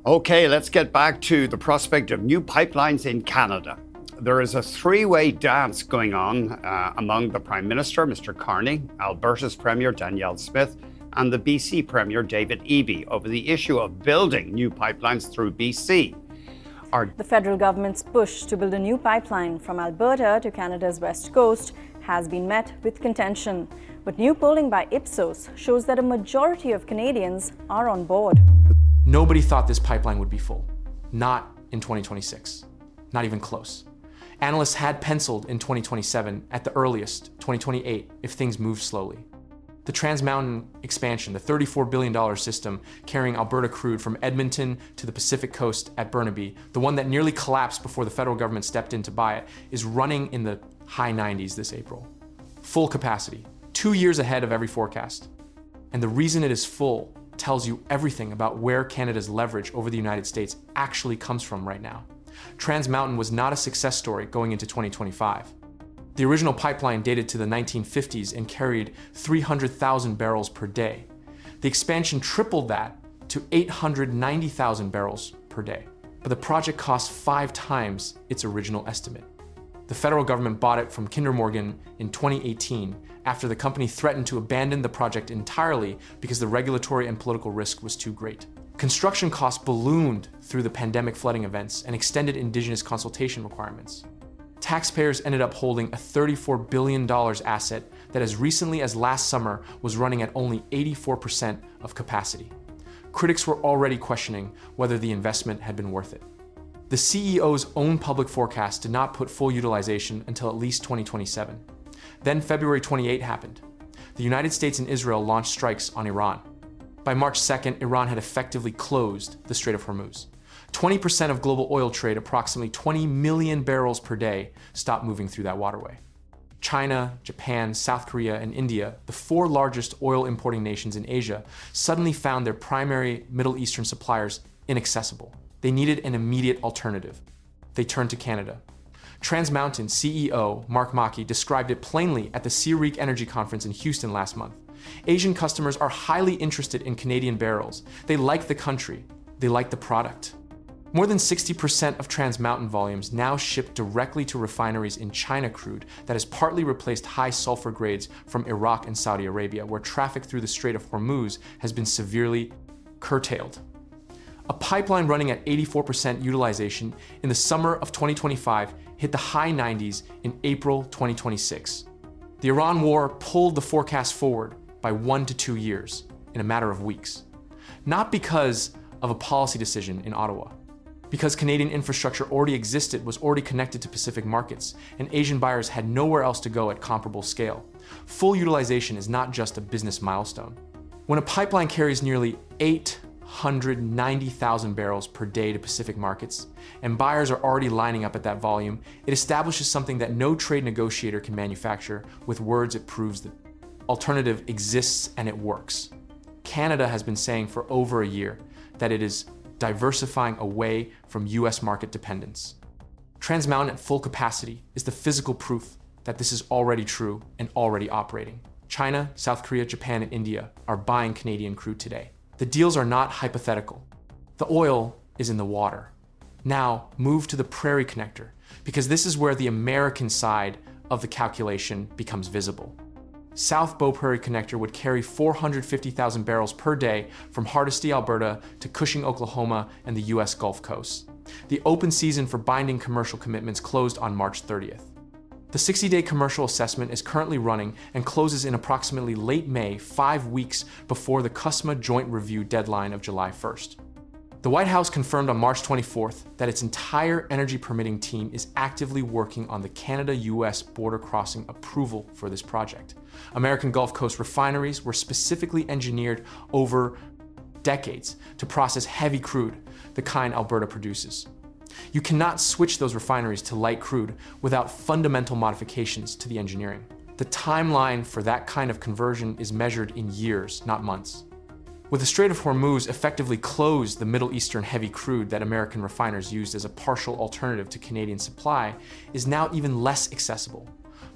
Okay, let's get back to the prospect of new pipelines in Canada. There is a three-way dance going on among the Prime Minister, Mr. Carney, Alberta's Premier, Danielle Smith, and the BC Premier, David Eby, over the issue of building new pipelines through BC. The federal government's push to build a new pipeline from Alberta to Canada's west coast has been met with contention. But new polling by Ipsos shows that a majority of Canadians are on board. Nobody thought this pipeline would be full. Not in 2026. Not even close. Analysts had penciled in 2027, at the earliest, 2028, if things move slowly. The Trans Mountain expansion, the $34 billion system carrying Alberta crude from Edmonton to the Pacific coast at Burnaby, the one that nearly collapsed before the federal government stepped in to buy it, is running in the high 90s this April. Full capacity, 2 years ahead of every forecast. And the reason it is full tells you everything about where Canada's leverage over the United States actually comes from right now. Trans Mountain was not a success story going into 2025. The original pipeline dated to the 1950s and carried 300,000 barrels per day. The expansion tripled that to 890,000 barrels per day. But the project cost 5 times its original estimate. The federal government bought it from Kinder Morgan in 2018 after the company threatened to abandon the project entirely because the regulatory and political risk was too great. Construction costs ballooned through the pandemic flooding events and extended Indigenous consultation requirements. Taxpayers ended up holding a $34 billion asset that as recently as last summer was running at only 84% of capacity. Critics were already questioning whether the investment had been worth it. The CEO's own public forecast did not put full utilization until at least 2027. Then February 28 happened. The United States and Israel launched strikes on Iran. By March 2nd, Iran had effectively closed the Strait of Hormuz. 20% of global oil trade, approximately 20 million barrels per day, stopped moving through that waterway. China, Japan, South Korea, and India, the 4 largest oil importing nations in Asia, suddenly found their primary Middle Eastern suppliers inaccessible. They needed an immediate alternative. They turned to Canada. Trans Mountain CEO Mark Mackey described it plainly at the CEREC Energy Conference in Houston last month. Asian customers are highly interested in Canadian barrels. They like the country. They like the product. More than 60% of Trans Mountain volumes now ship directly to refineries in China crude that has partly replaced high sulfur grades from Iraq and Saudi Arabia, where traffic through the Strait of Hormuz has been severely curtailed. A pipeline running at 84% utilization in the summer of 2025 hit the high 90s in April 2026. The Iran war pulled the forecast forward by 1 to 2 years in a matter of weeks. Not because of a policy decision in Ottawa. Because Canadian infrastructure already existed, was already connected to Pacific markets, and Asian buyers had nowhere else to go at comparable scale. Full utilization is not just a business milestone. When a pipeline carries nearly 890,000 barrels per day to Pacific markets, and buyers are already lining up at that volume, it establishes something that no trade negotiator can manufacture. With words, it proves that alternative exists and it works. Canada has been saying for over a year that it is diversifying away from US market dependence. Trans Mountain at full capacity is the physical proof that this is already true and already operating. China, South Korea, Japan, and India are buying Canadian crude today. The deals are not hypothetical. The oil is in the water. Now move to the Prairie Connector, because this is where the American side of the calculation becomes visible. South Bow Prairie Connector would carry 450,000 barrels per day from Hardisty, Alberta to Cushing, Oklahoma, and the US Gulf Coast. The open season for binding commercial commitments closed on March 30th. The 60-day commercial assessment is currently running and closes in approximately late May, 5 weeks before the CUSMA joint review deadline of July 1st. The White House confirmed on March 24th that its entire energy permitting team is actively working on the Canada-US border crossing approval for this project. American Gulf Coast refineries were specifically engineered over decades to process heavy crude, the kind Alberta produces. You cannot switch those refineries to light crude without fundamental modifications to the engineering. The timeline for that kind of conversion is measured in years, not months. With the Strait of Hormuz effectively closed, the Middle Eastern heavy crude that American refiners used as a partial alternative to Canadian supply is now even less accessible.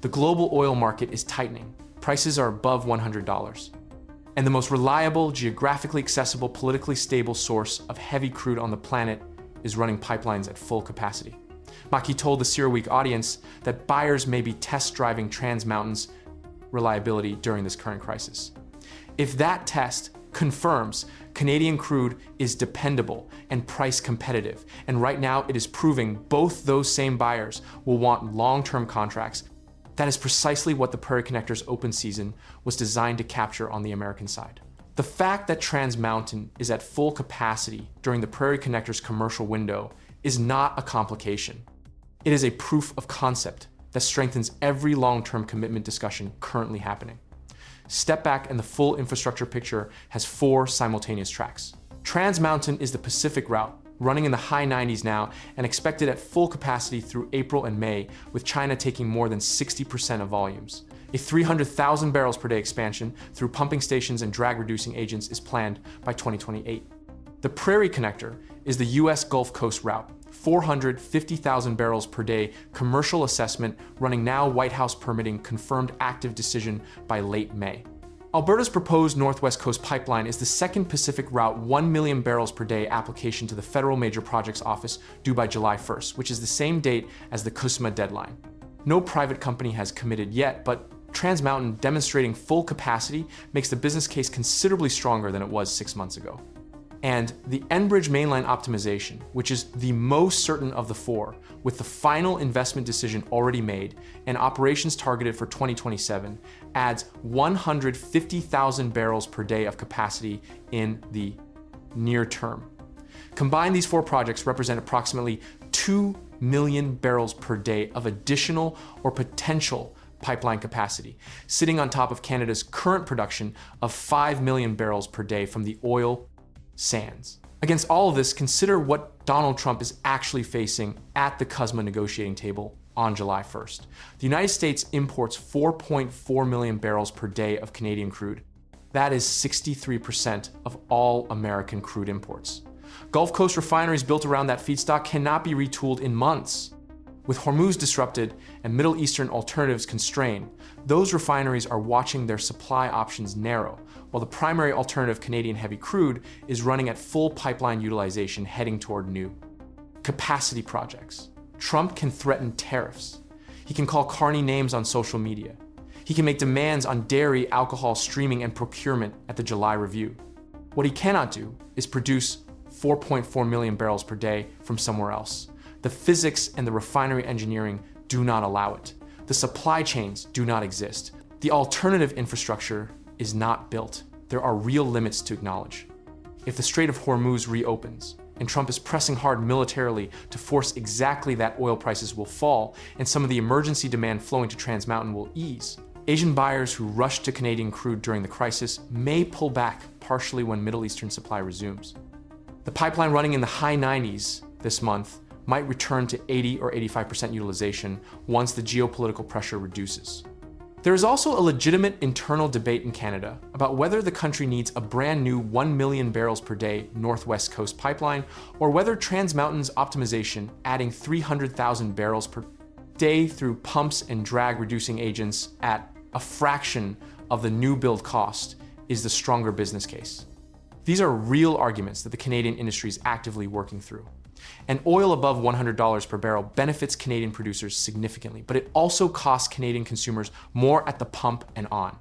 The global oil market is tightening. Prices are above $100. and the most reliable, geographically accessible, politically stable source of heavy crude on the planet is running pipelines at full capacity. Maki told the CERAWeek audience that buyers may be test driving Trans Mountain's reliability during this current crisis. If that test confirms Canadian crude is dependable and price competitive, and right now it is proving both those same buyers will want long-term contracts, that is precisely what the Prairie Connector's open season was designed to capture on the American side. The fact that Trans Mountain is at full capacity during the Prairie Connector's commercial window is not a complication. It is a proof of concept that strengthens every long-term commitment discussion currently happening. Step back and the full infrastructure picture has 4 simultaneous tracks. Trans Mountain is the Pacific route, running in the high 90s now and expected at full capacity through April and May, with China taking more than 60% of volumes. A 300,000 barrels per day expansion through pumping stations and drag reducing agents is planned by 2028. The Prairie Connector is the US Gulf Coast route, 450,000 barrels per day commercial assessment, running now White House permitting, confirmed active decision by late May. Alberta's proposed Northwest Coast Pipeline is the second Pacific route 1 million barrels per day application to the Federal Major Projects Office due by July 1st, which is the same date as the CUSMA deadline. No private company has committed yet, but Trans Mountain demonstrating full capacity makes the business case considerably stronger than it was 6 months ago. And the Enbridge mainline optimization, which is the most certain of the 4, with the final investment decision already made and operations targeted for 2027, adds 150,000 barrels per day of capacity in the near term. Combined, these 4 projects represent approximately 2 million barrels per day of additional or potential pipeline capacity, sitting on top of Canada's current production of 5 million barrels per day from the oil sands. Against all of this, consider what Donald Trump is actually facing at the CUSMA negotiating table on July 1st. The United States imports 4.4 million barrels per day of Canadian crude. That is 63% of all American crude imports. Gulf Coast refineries built around that feedstock cannot be retooled in months. With Hormuz disrupted and Middle Eastern alternatives constrained, those refineries are watching their supply options narrow, while the primary alternative, Canadian heavy crude, is running at full pipeline utilization, heading toward new capacity projects. Trump can threaten tariffs. He can call Carney names on social media. He can make demands on dairy, alcohol, streaming, and procurement at the July review. What he cannot do is produce 4.4 million barrels per day from somewhere else. The physics and the refinery engineering do not allow it. The supply chains do not exist. The alternative infrastructure is not built. There are real limits to acknowledge. If the Strait of Hormuz reopens, and Trump is pressing hard militarily to force exactly that oil prices will fall and some of the emergency demand flowing to Trans Mountain will ease, Asian buyers who rushed to Canadian crude during the crisis may pull back partially when Middle Eastern supply resumes. The pipeline running in the high 90s this month might return to 80 or 85% utilization once the geopolitical pressure reduces. There is also a legitimate internal debate in Canada about whether the country needs a brand new 1 million barrels per day Northwest Coast pipeline, or whether Trans Mountain's optimization, adding 300,000 barrels per day through pumps and drag reducing agents at a fraction of the new build cost, is the stronger business case. These are real arguments that the Canadian industry is actively working through. And oil above $100 per barrel benefits Canadian producers significantly, but it also costs Canadian consumers more at the pump and on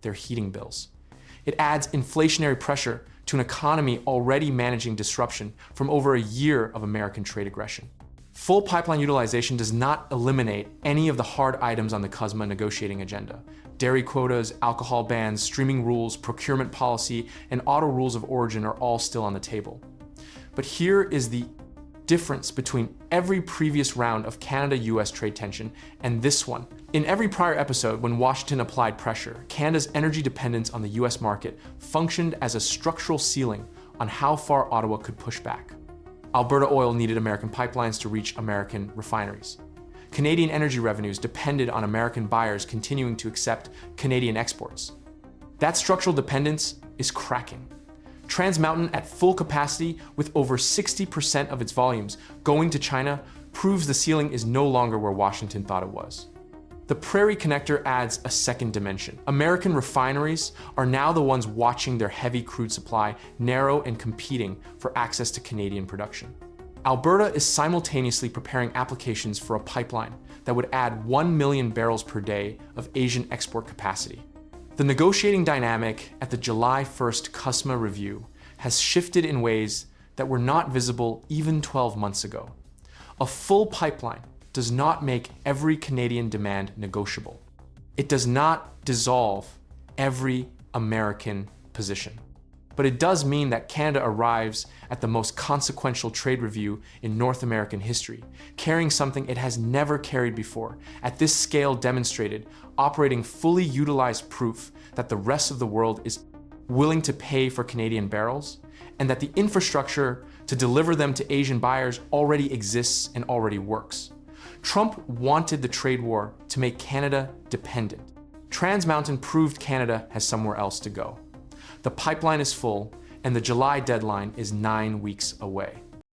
their heating bills. It adds inflationary pressure to an economy already managing disruption from over a year of American trade aggression. Full pipeline utilization does not eliminate any of the hard items on the CUSMA negotiating agenda. Dairy quotas, alcohol bans, streaming rules, procurement policy, and auto rules of origin are all still on the table. But here is the difference between every previous round of Canada-US trade tension and this one. In every prior episode, when Washington applied pressure, Canada's energy dependence on the US market functioned as a structural ceiling on how far Ottawa could push back. Alberta oil needed American pipelines to reach American refineries. Canadian energy revenues depended on American buyers continuing to accept Canadian exports. That structural dependence is cracking. Trans Mountain at full capacity with over 60% of its volumes going to China proves the ceiling is no longer where Washington thought it was. The Prairie Connector adds a second dimension. American refineries are now the ones watching their heavy crude supply narrow and competing for access to Canadian production. Alberta is simultaneously preparing applications for a pipeline that would add 1 million barrels per day of Asian export capacity. The negotiating dynamic at the July 1st CUSMA review has shifted in ways that were not visible even 12 months ago. A full pipeline does not make every Canadian demand negotiable. It does not dissolve every American position. But it does mean that Canada arrives at the most consequential trade review in North American history, carrying something it has never carried before, at this scale demonstrated, operating fully utilized proof that the rest of the world is willing to pay for Canadian barrels, and that the infrastructure to deliver them to Asian buyers already exists and already works. Trump wanted the trade war to make Canada dependent. Trans Mountain proved Canada has somewhere else to go. The pipeline is full, and the July deadline is 9 weeks away.